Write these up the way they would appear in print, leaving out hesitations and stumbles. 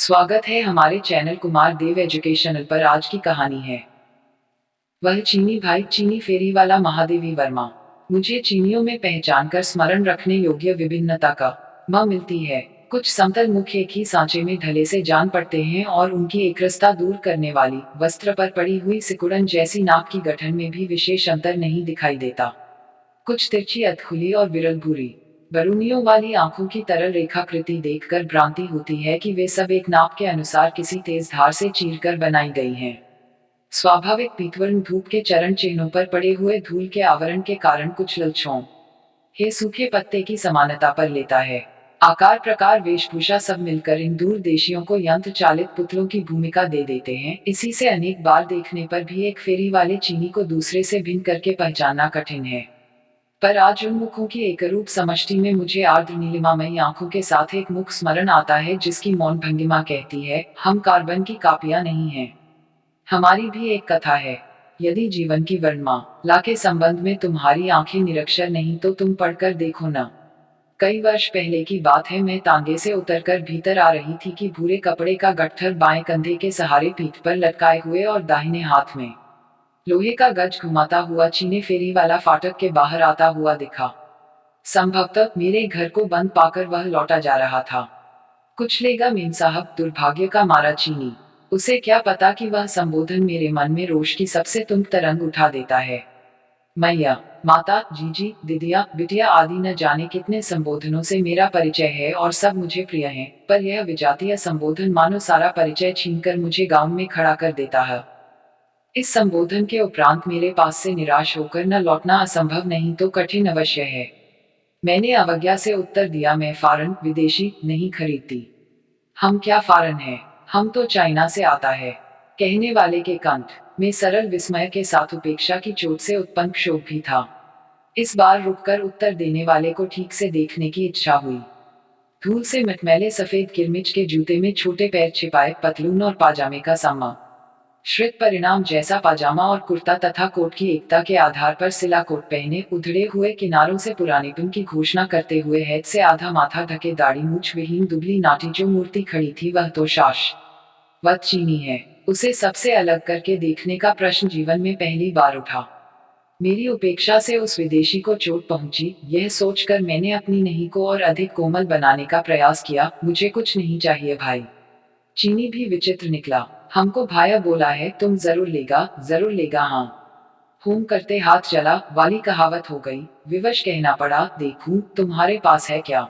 स्वागत है हमारे चैनल कुमार देव एजुकेशनल पर। आज की कहानी है वह चीनी भाई, चीनी फेरी वाला महादेवी वर्मा। मुझे चीनियों में पहचान कर स्मरण रखने योग्य विभिन्नता का माँ मिलती है। कुछ समतल मुख एक ही सांचे में ढले से जान पड़ते हैं और उनकी एकरसता दूर करने वाली वस्त्र पर पड़ी हुई सिकुड़न जैसी नाक की गठन में भी विशेष अंतर नहीं दिखाई देता। कुछ तिरछी, अधखुली और विरल भूरी बरूनियों वाली आंखों की तरल रेखाकृति देखकर भ्रांति होती है कि वे सब एक नाप के अनुसार किसी तेज धार से चीरकर बनाई गई हैं। स्वाभाविक पीतवर्ण धूप के चरण चिन्हों पर पड़े हुए धूल के आवरण के कारण कुछ ललछों हे सूखे पत्ते की समानता पर लेता है। आकार, प्रकार, वेशभूषा सब मिलकर इन दूर देशियों को यंत्र चालित पुतलों की भूमिका दे देते हैं। इसी से अनेक बार देखने पर भी एक फेरी वाले चीनी को दूसरे से भिन्न करके पहचानना कठिन है। पर आज उन मुखों की एकरूप समष्टि में मुझे आर्द्र नीलिमामयी आंखों के साथ एक मुख स्मरण आता है जिसकी मौन भंगिमा कहती है, हम कार्बन की कापियां नहीं हैं। हमारी भी एक कथा है। यदि जीवन की वर्णमाला के संबंध में तुम्हारी आंखें निरक्षर नहीं तो तुम पढ़कर देखो न। कई वर्ष पहले की बात है। मैं तांगे से उतरकर भीतर आ रही थी कि भूरे कपड़े का गट्ठर बाएं कंधे के सहारे पीठ पर लटकाए हुए और दाहिने हाथ में लोहे का गज घुमाता हुआ चीनी फेरी वाला फाटक के बाहर आता हुआ दिखा। संभवतः मेरे घर को बंद पाकर वह लौटा जा रहा था। कुछ लेगा मेम साहब, दुर्भाग्य का मारा चीनी। उसे क्या पता कि वह संबोधन मेरे मन में रोष की सबसे तुंग तरंग उठा देता है। मैया, माता, जीजी, दीदिया, बिटिया आदि न जाने कितने संबोधनों से मेरा परिचय है और सब मुझे प्रिय हैं, पर यह विजातीय संबोधन मानो सारा परिचय छीनकर मुझे गांव में खड़ा कर देता है। इस संबोधन के उपरांत मेरे पास से निराश होकर न लौटना असंभव नहीं तो कठिन अवश्य है। मैंने अवज्ञा से उत्तर दिया, मैं फॉरेन विदेशी नहीं खरीदती। हम क्या फॉरेन है, हम तो चाइना से आता है। कहने वाले के कंठ में सरल विस्मय के साथ उपेक्षा की चोट से उत्पन्न क्षोभ भी था। इस बार रुककर उत्तर देने वाले को ठीक से देखने की इच्छा हुई। धूल से मटमैले सफेद किरमिच के जूते में छोटे पैर छिपाए, पतलून और पाजामे का सामा श्रित परिणाम जैसा पाजामा और कुर्ता तथा कोट की एकता के आधार पर सिला कोट पहने, उधड़े हुए किनारों से पुरानेपन की घोषणा करते हुए हैत से आधा माथा ढके दाढ़ी मूछ विहीन दुबली नाटी जो मूर्ति खड़ी थी वह तो शाश्वत चीनी है। उसे सबसे अलग करके देखने का प्रश्न जीवन में पहली बार उठा। मेरी उपेक्षा से उस विदेशी को चोट पहुंची, यह सोचकर मैंने अपनी नहीं को और अधिक कोमल बनाने का प्रयास किया। मुझे कुछ नहीं चाहिए भाई। चीनी भी विचित्र निकला। हमको भाया बोला है, तुम जरूर लेगा हाँ। हूं करते हाथ चला वाली कहावत हो गई। विवश कहना पड़ा, देखूं तुम्हारे पास है क्या।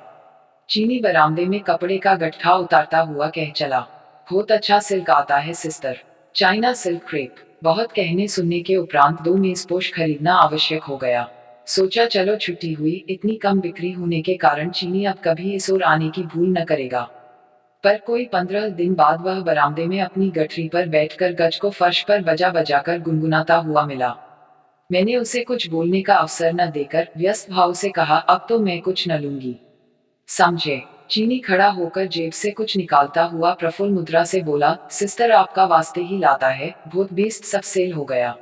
चीनी बरामदे में कपड़े का गट्ठा उतारता हुआ कह चला, बहुत अच्छा सिल्क आता है सिस्टर, चाइना सिल्क क्रेप। बहुत कहने सुनने के उपरांत 2 मेजपोश खरीदना आवश्यक हो गया। सोचा चलो छुट्टी हुई, इतनी कम बिक्री होने के कारण चीनी अब कभी इस ओर आने की भूल न करेगा। पर कोई 15 दिन बाद वह बरामदे में अपनी गठरी पर बैठकर गज को फर्श पर बजा बजाकर गुनगुनाता हुआ मिला। मैंने उसे कुछ बोलने का अवसर न देकर व्यस्त भाव से कहा, अब तो मैं कुछ न लूंगी, समझे। चीनी खड़ा होकर जेब से कुछ निकालता हुआ प्रफुल्ल मुद्रा से बोला, सिस्टर आपका वास्ते ही लाता है, बहुत बेस्ट सब सेल हो गया।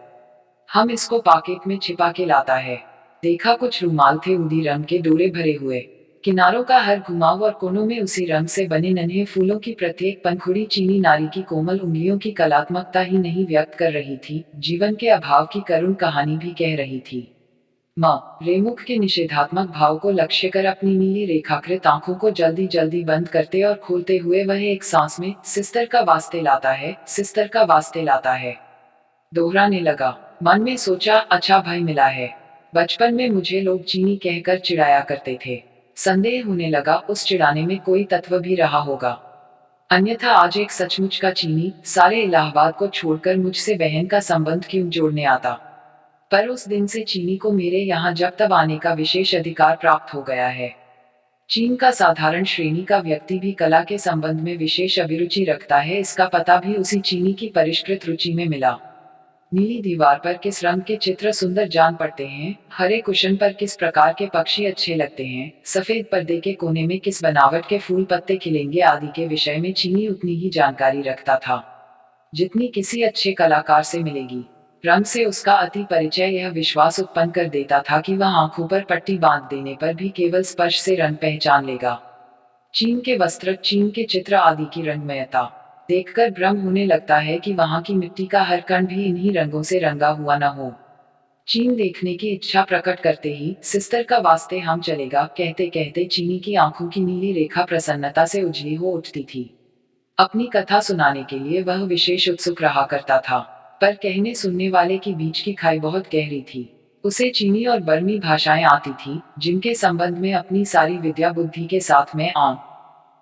हम इसको पॉकेट में छिपा के लाता है। देखा कुछ रुमाल थे ऊदी रंग के डोरे भरे हुए, किनारों का हर घुमाव और कोनों में उसी रंग से बने नन्हे फूलों की प्रत्येक पंखुड़ी चीनी नारी की कोमल उंगलियों की कलात्मकता ही नहीं व्यक्त कर रही थी, जीवन के अभाव की करुण कहानी भी कह रही थी। माँ रेमुख के निषेधात्मक भाव को लक्ष्य कर अपनी नीली रेखाकृत आंखों को जल्दी जल्दी बंद करते और खोलते हुए वह एक सांस में सिस्टर का वास्ते लाता है, सिस्टर का वास्ते लाता है दोहराने लगा। मन में सोचा, अच्छा भाई मिला है। बचपन में मुझे लोग चीनी कहकर चिढ़ाया करते थे। संदेह होने लगा उस चिढ़ाने में कोई तत्व भी रहा होगा। अन्यथा आज एक सचमुच का चीनी सारे इलाहाबाद को छोड़कर मुझसे बहन का संबंध क्यों जोड़ने आता। पर उस दिन से चीनी को मेरे यहाँ जब तब आने का विशेष अधिकार प्राप्त हो गया है। चीन का साधारण श्रेणी का व्यक्ति भी कला के संबंध में विशेष अभिरुचि रखता है, इसका पता भी उसी चीनी की परिष्कृत रुचि में मिला। नीली दीवार पर किस रंग के चित्र सुंदर जान पड़ते हैं, हरे कुशन पर किस प्रकार के पक्षी अच्छे लगते हैं, सफेद पर्दे के कोने में किस बनावट के फूल पत्ते खिलेंगे आदि के विषय में चीनी उतनी ही जानकारी रखता था जितनी किसी अच्छे कलाकार से मिलेगी। रंग से उसका अति परिचय यह विश्वास उत्पन्न कर देता था कि वह आंखों पर पट्टी बांध देने पर भी केवल स्पर्श से रंग पहचान लेगा। चीन के वस्त्र, चीन के चित्र आदि की रंगमयता देखकर भ्रम होने लगता है कि वहां की मिट्टी का हर कण भी इन्हीं रंगों से रंगा हुआ न हो। चीन देखने की इच्छा प्रकट करते ही सिस्टर का वास्ते हम चलेगा कहते कहते चीनी की आंखों की नीली रेखा प्रसन्नता से उजली हो उठती थी। अपनी कथा सुनाने के लिए वह विशेष उत्सुक रहा करता था, पर कहने सुनने वाले की बीच की खाई बहुत गहरी थी। उसे चीनी और बर्मी भाषाएं आती थी, जिनके संबंध में अपनी सारी विद्या बुद्धि के साथ में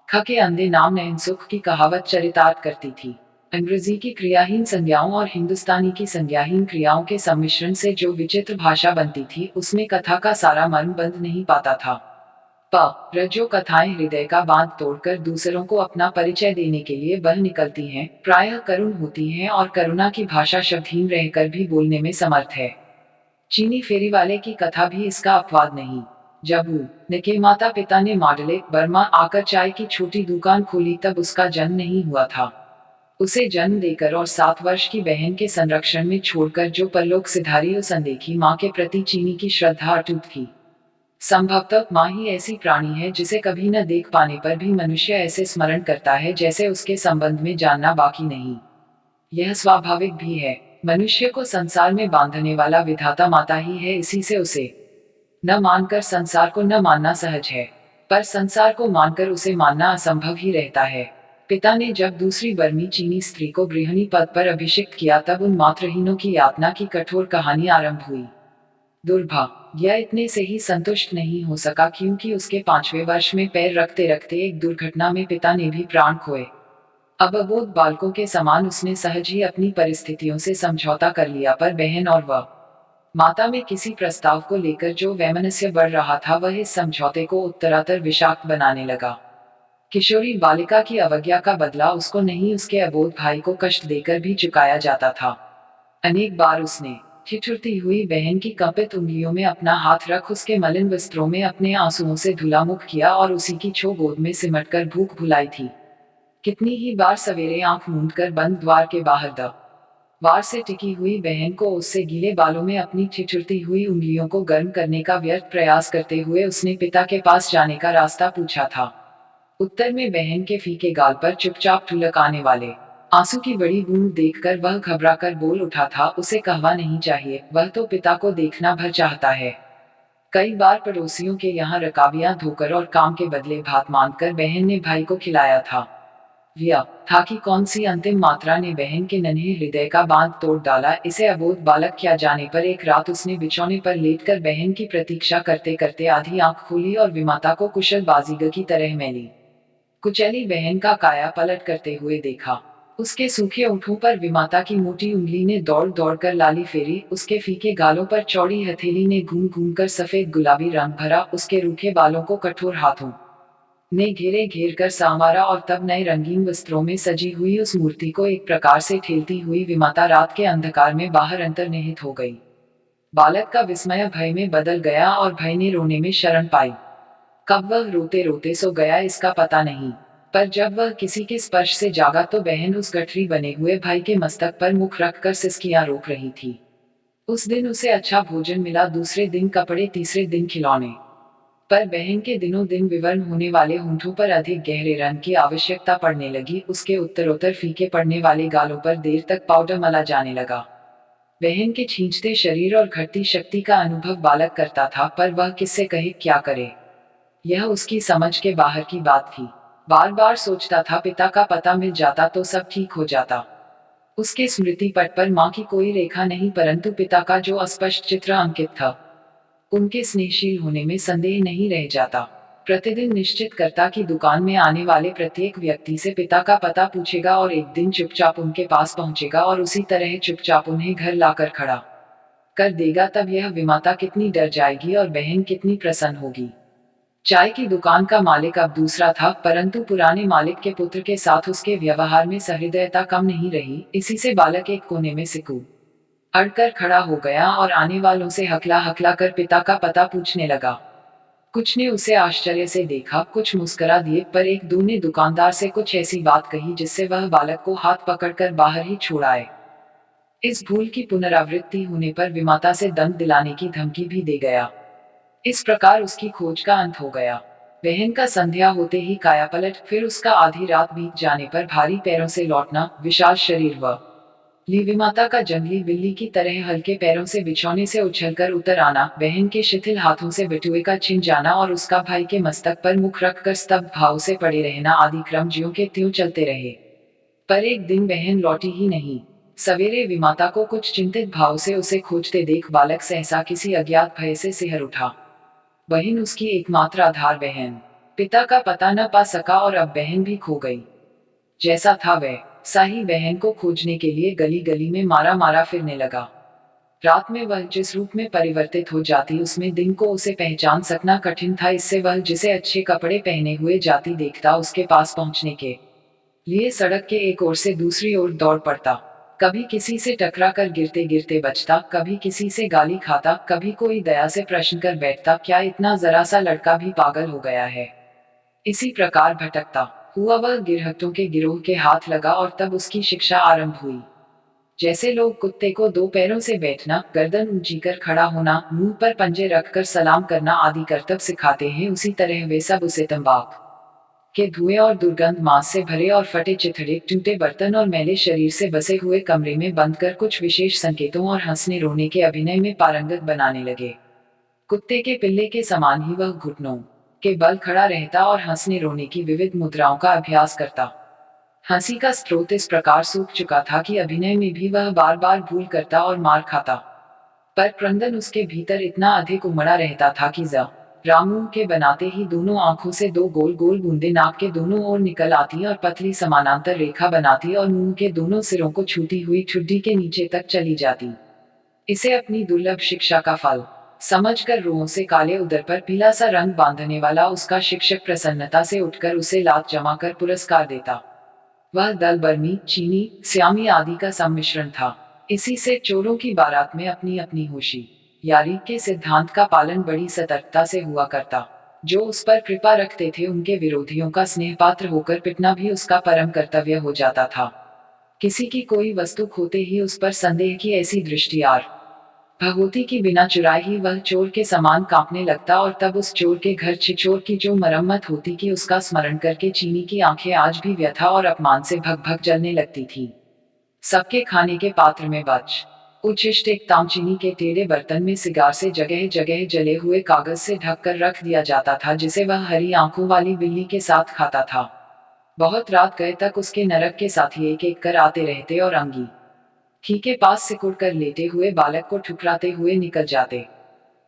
ख के अंधे नाम नयन सुख की कहावत चरितार्थ करती थी। अंग्रेजी की क्रियाहीन संज्ञाओं और हिंदुस्तानी की संज्ञाहीन क्रियाओं के सम्मिश्रण से जो विचित्र भाषा बनती थी, उसमें कथा का सारा मर्म बंध नहीं पाता था। जो कथाएं हृदय का बांध तोड़कर दूसरों को अपना परिचय देने के लिए बह निकलती हैं, प्रायः करुण होती हैं और करुणा की भाषा शब्दहीन रहकर भी बोलने में समर्थ है। चीनी फेरी वाले की कथा भी इसका अपवाद नहीं। जब न के माता पिता ने मॉडले बर्मा आकर चाय की छोटी दुकान खोली, तब उसका जन्म नहीं हुआ था। उसे जन्म देकर और 7 वर्ष की बहन के संरक्षण में छोड़कर जो परलोक सिधारी उस अनदेखी माँ के प्रति चीनी की श्रद्धा अटूट थी। संभवतः माँ ही ऐसी प्राणी है जिसे कभी न देख पाने पर भी मनुष्य ऐसे स्मरण करता है जैसे उसके संबंध में जानना बाकी नहीं। यह स्वाभाविक भी है। मनुष्य को संसार में बांधने वाला विधाता माता ही है, इसी से उसे न मानकर संसार को न मानना सहज है, पर संसार को मानकर उसे मानना असंभव ही रहता है। पिता ने जब दूसरी बर्मी चीनी स्त्री को गृहिणी पद पर अभिषिक्त किया, तब उन मातृहीनों की यातना की कठोर कहानी आरंभ हुई। दुर्भाग्य इतने से ही संतुष्ट नहीं हो सका, क्योंकि उसके 5वें वर्ष में पैर रखते रखते एक दुर्घटना में पिता ने भी प्राण खोए। अब अबोध बालकों के समान उसने सहज ही अपनी परिस्थितियों से समझौता कर लिया, पर बहन और वह माता में किसी प्रस्ताव को लेकर जो वैमनस्य बढ़ रहा था, वह इस समझौते को उत्तरातर विषाक्त बनाने लगा। किशोरी बालिका की अवज्ञा का बदला उसको नहीं, उसके अबोध भाई को कष्ट देकर भी चुकाया जाता था। अनेक बार उसने ठिठुरती हुई बहन की कंपित उंगलियों में अपना हाथ रख उसके मलिन वस्त्रों में अपने आंसुओं से धुला मुख किया और उसी की छो गोद में सिमटकर भूख भुलाई थी। कितनी ही बार सवेरे आंख मूंदकर बंद द्वार के बाहर वार से टिकी हुई बहन को उससे गीले बालों में अपनी ठिठुरती हुई उंगलियों को गर्म करने का व्यर्थ प्रयास करते हुए उसने पिता के पास जाने का रास्ता पूछा था। उत्तर में बहन के फीके गाल पर चुपचाप ठुलक आने वाले आंसू की बड़ी बूंद देखकर वह घबराकर बोल उठा था, उसे कहवा नहीं चाहिए, वह तो पिता को देखना भर चाहता है। कई बार पड़ोसियों के यहाँ रकाबियां धोकर और काम के बदले भात मांगकर बहन ने भाई को खिलाया था। व्या था कि कौन सी अंतिम मात्रा ने बहन के नन्हे हृदय का बांध तोड़ डाला। इसे अबोध बालक किया जाने पर एक रात उसने बिछौने पर लेटकर बहन की प्रतीक्षा करते करते आधी आंख खोली और विमाता को कुशल बाजीगर की तरह मैली कुचली बहन का काया पलट करते हुए देखा। उसके सूखे ओठों पर विमाता की मोटी उंगली ने दौड़ दौड़ कर लाली फेरी, उसके फीके गालों पर चौड़ी हथेली ने घूम घूम कर सफेद गुलाबी रंग भरा, उसके रूखे बालों को कठोर हाथों ने घेरे घेर कर संवारा और तब नए रंगीन वस्त्रों में सजी हुई उस मूर्ति को एक प्रकार से ठेलती हुई विमाता रात के अंधकार में बाहर अंतर्निहित हो गई। बालक का विस्मय भय में बदल गया और भय ने रोने में शरण पाई। कब वह रोते रोते सो गया इसका पता नहीं, पर जब वह किसी के स्पर्श से जागा तो बहन उस गठरी बने हुए भाई के मस्तक पर मुख रखकर सिसकियां रोक रही थी। उस दिन उसे अच्छा भोजन मिला, दूसरे दिन कपड़े, तीसरे दिन खिलौने, पर बहन के दिनों दिन विवर्ण होने वाले होंठों पर अधिक गहरे रंग की आवश्यकता पड़ने लगी। उसके उत्तरोत्तर फीके पड़ने वाले गालों पर देर तक पाउडर मला जाने लगा। बहन के खींचते शरीर और घटती शक्ति का अनुभव बालक करता था, पर वह किससे कहे, क्या करे, यह उसकी समझ के बाहर की बात थी। बार बार सोचता था पिता का पता मिल जाता तो सब ठीक हो जाता। उसके स्मृति पट पर माँ की कोई रेखा नहीं, परंतु पिता का जो अस्पष्ट चित्र अंकित था, उनके स्नेहशील होने में संदेह नहीं रह जाता। प्रतिदिन निश्चित करता कि दुकान में आने वाले प्रत्येक व्यक्ति से पिता का पता पूछेगा और एक दिन चुपचाप उनके पास पहुंचेगा और उसी तरह चुपचाप उन्हें घर लाकर खड़ा कर देगा। तब यह विमाता कितनी डर जाएगी और बहन कितनी प्रसन्न होगी। चाय की दुकान का मालिक अब दूसरा था, परंतु पुराने मालिक के पुत्र के साथ उसके व्यवहार में सहृदयता कम नहीं रही। इसी से बालक एक कोने में सिकू अड़कर खड़ा हो गया और आने वालों से हकला हकला कर पिता का पता पूछने लगा। कुछ ने उसे आश्चर्य से देखा, कुछ मुस्कुरा दिए, पर एक दो ने दुकानदार से कुछ ऐसी बात कही जिससे वह बालक को हाथ पकड़कर बाहर ही छोड़ आए। इस भूल की पुनरावृत्ति होने पर विमाता से दंड दिलाने की धमकी भी दे गया। इस प्रकार उसकी खोज का अंत हो गया। बहन का संध्या होते ही कायापलट, फिर उसका आधी रात बीत जाने पर भारी पैरों से लौटना, विशाल शरीर व लीविमाता का जंगली बिल्ली की तरह हल्के पैरों से बिछौने से उछलकर उतर आना, बहन के शिथिल हाथों से बटुए का छिन जाना और उसका भाई के मस्तक पर मुख रखकर स्तब्ध भाव से पड़े रहना आदि क्रम ज्यों के त्यों चलते रहे। पर एक दिन बहन लौटी ही नहीं। सवेरे विमाता को कुछ चिंतित भाव से उसे खोजते देख बालक सहसा किसी अज्ञात भय से सिहर उठा। बहन उसकी एकमात्र आधार बहन, पिता का पता न पा सका और अब बहन भी खो गई। जैसा था वैसा ही बहन को खोजने के लिए गली गली में मारा मारा फिरने लगा। रात में वह जिस रूप में परिवर्तित हो जाती उसमें दिन को उसे पहचान सकना कठिन था। इससे वह जिसे अच्छे कपड़े पहने हुए जाती देखता उसके पास पहुंचने के लिए सड़क के एक ओर से दूसरी ओर दौड़ पड़ता। कभी किसी से टकरा कर गिरते गिरते बचता, कभी किसी से गाली खाता, कभी कोई दया से प्रश्न कर बैठता, क्या इतना जरा सा लड़का भी पागल हो गया है। इसी प्रकार भटकता हुआ वह गिरहटों के गिरोह के हाथ लगा और तब उसकी शिक्षा आरंभ हुई। जैसे लोग कुत्ते को दो पैरों से बैठना, गर्दन ऊंची कर खड़ा होना, मुंह पर पंजे रखकर सलाम करना आदि करतब सिखाते हैं, उसी तरह वे सब उसे तंबाक के धुएं और दुर्गंध मांस से भरे और फटे चिथड़े, टूटे बर्तन और मैले शरीर से बसे हुए कमरे में बंद कर कुछ विशेष संकेतों और हंसने रोने के अभिनय में पारंगत बनाने लगे। कुत्ते के पिल्ले के समान ही वह घुटनों के बल खड़ा रहता और हंसने रोने की विविध मुद्राओं का अभ्यास करता। हंसी का स्रोत इस प्रकार सूख चुका था कि अभिनय में भी वह बार बार भूल करता और मार खाता। पर क्रंदन उसके भीतर इतना अधिक उमड़ा रहता था कि रामू के बनाते ही दोनों आंखों से दो गोल गोल बूंदे नाक के दोनों ओर निकल आती और पतली समानांतर रेखा बनाती और मुंह के दोनों सिरों को छूती हुई ठुड्डी के नीचे तक चली जाती। इसे अपनी दुर्लभ शिक्षा का फल समझकर रुओं से काले उदर पर पीला सा रंग बांधने वाला उसका शिक्षक प्रसन्नता से उठकर उसे लात जमा कर पुरस्कार देता। वह दल बर्मी, चीनी, स्यामी आदि का सम्मिश्रण था। इसी से चोरों की बारात में अपनी अपनी होशियारी के सिद्धांत का पालन बड़ी सतर्कता से हुआ करता। जो उस पर कृपा रखते थे उनके विरोधियों का स्नेह पात्र होकर पिटना भी उसका परम कर्तव्य हो जाता था। किसी की कोई वस्तु खोते ही उस पर संदेह की ऐसी दृष्टि भगवती की बिना चुराए ही वह चोर के समान कांपने लगता और तब उस चोर के घर छिचोर की जो मरम्मत होती कि उसका स्मरण करके चीनी की आंखें आज भी व्यथा और अपमान से भग भग जलने लगती थी। सबके खाने के पात्र में बच उच्छिष्ट एक ताम चीनी के टेढ़े बर्तन में सिगार से जगह जगह जले हुए कागज से ढक कर रख दिया जाता था, जिसे वह हरी आंखों वाली बिल्ली के साथ खाता था। बहुत रात गए तक उसके नरक के साथी एक एक कर आते रहते और अंगी खी के पास सिकुड़ कर लेटे हुए बालक को ठुकराते हुए निकल जाते।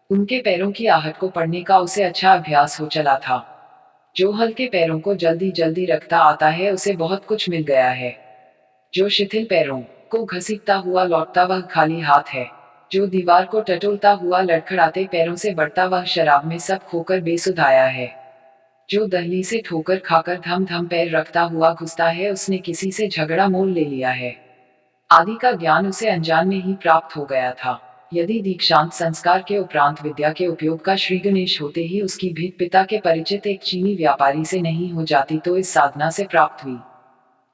उनके पैरों की आहट को पढ़ने का उसे अच्छा अभ्यास हो चला था। जो हल्के पैरों को जल्दी जल्दी रखता आता है उसे बहुत कुछ मिल गया है। जो शिथिल पैरों को घसीटता हुआ लौटता वह खाली हाथ है। जो दीवार को टटोलता हुआ लड़खड़ाते पैरों से बढ़ता वह शराब में सब खोकर बेसुध आया है। जो दहली से ठोकर खाकर धम धम पैर रखता हुआ घुसता है उसने किसी से झगड़ा मोल ले लिया है। आदि का ज्ञान उसे अनजान में ही प्राप्त हो गया था। यदि दीक्षांत संस्कार के उपरांत विद्या के उपयोग का श्री गणेश होते ही उसकी भीख पिता के परिचित एक चीनी व्यापारी से नहीं हो जाती तो इस साधना से प्राप्त हुई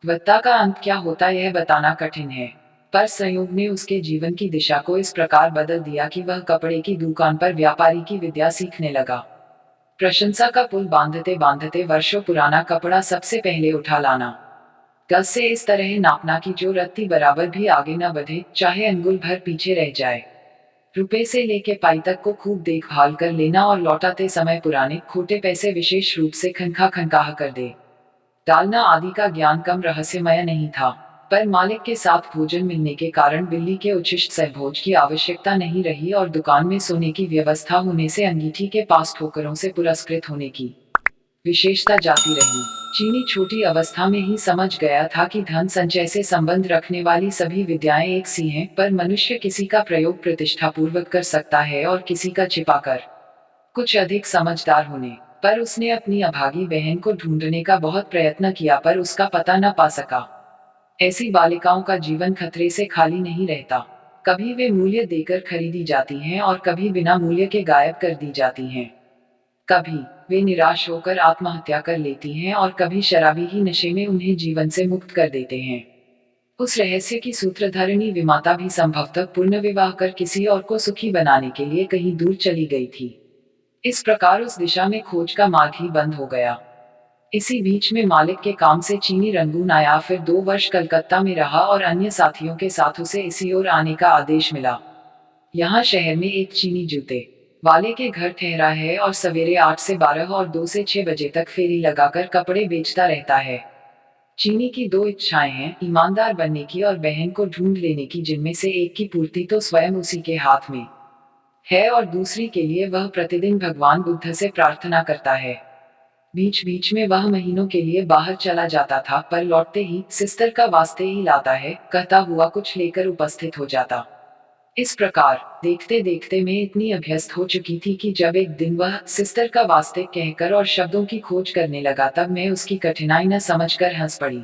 वत्ता का अंत क्या होता यह बताना कठिन है। पर संयोग ने उसके जीवन की दिशा को इस प्रकार बदल दिया कि वह कपड़े की दुकान पर व्यापारी की विद्या सीखने लगा। प्रशंसा का पुल बांधते बांधते वर्षों पुराना कपड़ा सबसे पहले उठा लाना, गज से इस तरह नापना कि जो रत्ती बराबर भी आगे न बढ़े, चाहे अंगुल भर पीछे रह जाए। रुपए से लेके पाई तक को खूब देखभाल कर लेना और लौटाते समय पुराने खोटे पैसे विशेष रूप से खनखा खनकाह कर दे डालना आदि का ज्ञान कम रहस्यमय नहीं था। पर मालिक के साथ भोजन मिलने के कारण बिल्ली के उच्छिष्ट सहभोज की आवश्यकता नहीं रही और दुकान में सोने की व्यवस्था होने से अंगीठी के पास ठोकरों से पुरस्कृत होने की विशेषता जाती रही। चीनी छोटी अवस्था में ही समझ गया था कि धन संचय से संबंध रखने वाली सभी विद्याएं एक सी हैं, पर मनुष्य किसी का प्रयोग प्रतिष्ठापूर्वक कर सकता है और किसी का छिपाकर। कुछ अधिक समझदार होने पर उसने अपनी अभागी बहन को ढूंढने का बहुत प्रयत्न किया पर उसका पता न पा सका। ऐसी बालिकाओं का जीवन खतरे से खाली नहीं रहता। कभी वे मूल्य देकर खरीदी जाती हैं और कभी बिना मूल्य के गायब कर दी जाती हैं। कभी वे निराश होकर आत्महत्या कर लेती हैं और कभी शराबी ही नशे में उन्हें जीवन से मुक्त कर देते हैं। उस रहस्य की सूत्रधारिणी विमाता भी संभवतः पूर्ण विवाह कर किसी और को सुखी बनाने के लिए कहीं दूर चली गई थी। इस प्रकार उस दिशा में खोज का मार्ग ही बंद हो गया। इसी बीच में मालिक के काम से चीनी रंगून आया, फिर 2 वर्ष कलकत्ता में रहा और अन्य साथियों के साथ उसे इसी ओर आने का आदेश मिला। यहाँ शहर में एक चीनी जूते वाले के घर ठहरा है और सवेरे 8 से 12 और 2 से 6 बजे तक फेरी लगाकर कपड़े बेचता रहता है। चीनी की 2 इच्छाएं हैं, ईमानदार बनने की और बहन को ढूंढ लेने की, जिनमें से एक की पूर्ति तो स्वयं उसी के हाथ में है और दूसरी के लिए वह प्रतिदिन भगवान बुद्ध से प्रार्थना करता है। बीच बीच में वह महीनों के लिए बाहर चला जाता था, पर लौटते ही सिस्टर का वास्ते ही लाता है, कहता हुआ कुछ लेकर उपस्थित हो जाता। इस प्रकार देखते देखते मैं इतनी अभ्यस्त हो चुकी थी कि जब एक दिन वह सिस्टर का वास्ते कहकर और शब्दों की खोज करने लगा, तब मैं उसकी कठिनाई न समझकर हंस पड़ी।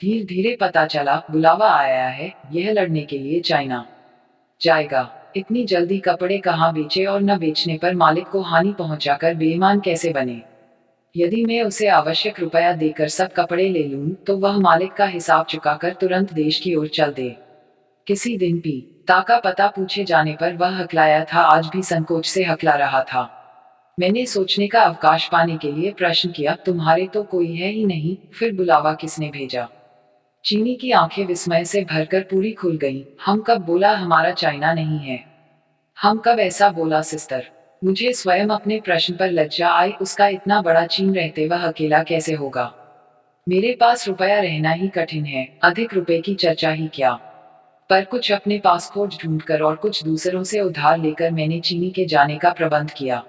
धीरे धीरे पता चला बुलावा आया है, यह लड़ने के लिए चाइना जाएगा। इतनी जल्दी कपड़े कहाँ बेचे और न बेचने पर मालिक को हानि पहुंचाकर बेईमान कैसे बने। यदि मैं उसे आवश्यक रुपया देकर सब कपड़े ले लूं, तो वह मालिक का हिसाब चुकाकर तुरंत देश की ओर चल दे। किसी दिन पिता का पता पूछे जाने पर वह हकलाया था, आज भी संकोच से हकला रहा था। मैंने सोचने का अवकाश पाने के लिए प्रश्न किया, तुम्हारे तो कोई है ही नहीं, फिर बुलावा किसने भेजा। चीनी की आंखें विस्मय से भरकर पूरी खुल गईं। हम कब बोला हमारा चाइना नहीं है? हम कब ऐसा बोला सिस्टर? मुझे स्वयं अपने प्रश्न पर लज्जा आई, उसका इतना बड़ा चीन रहते वह अकेला कैसे होगा। मेरे पास रुपया रहना ही कठिन है, अधिक रुपए की चर्चा ही क्या। पर कुछ अपने पास खोज ढूंढकर और कुछ दूसरों से उधार लेकर मैंने चीनी के जाने का प्रबंध किया।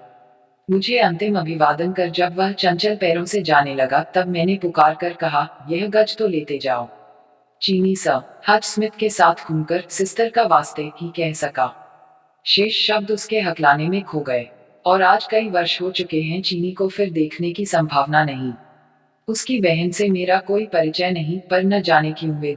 मुझे अंतिम अभिवादन कर जब वह चंचल पैरों से जाने लगा, तब मैंने पुकार कर कहा, यह गज तो लेते जाओ। चीनी हच स्मित के साथ घूमकर सिस्टर का वास्ते ही कह सका। शेष शब्द उसके हकलाने में खो गए। और आज कई वर्ष हो चुके हैं, चीनी को फिर देखने की संभावना नहीं। उसकी बहन से मेरा कोई परिचय नहीं, पर न जाने क्यों वे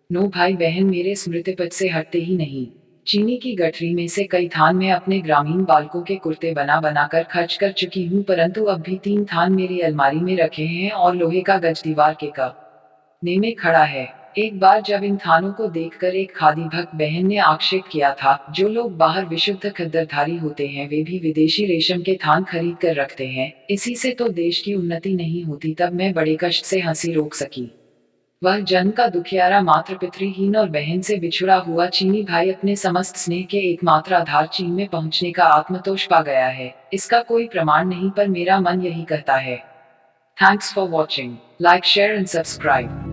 नो भाई बहन मेरे स्मृतिपथ से हटते ही नहीं। चीनी की गठरी में से कई थान मैं अपने ग्रामीण बालकों के कुर्ते बना बनाकर खर्च कर चुकी हूँ, परंतु अब भी 3 थान मेरी अलमारी में रखे हैं और लोहे का गज दीवार के कोने में खड़ा है। एक बार जब इन थानों को देखकर एक खादी भक्त बहन ने आक्षेप किया था, जो लोग बाहर विशुद्ध खद्दरधारी होते हैं वे भी विदेशी रेशम के थान खरीद कर रखते हैं, इसी से तो देश की उन्नति नहीं होती। तब मैं बड़े कष्ट से हंसी रोक सकी। वह जन्म का दुखियारा, मात्र पितृहीन और बहन से बिछुड़ा हुआ चीनी भाई अपने समस्त स्नेह के एकमात्र आधार चीन में पहुंचने का आत्मतोष पा गया है। इसका कोई प्रमाण नहीं, पर मेरा मन यही कहता है। Thanks for watching. Like, share and subscribe.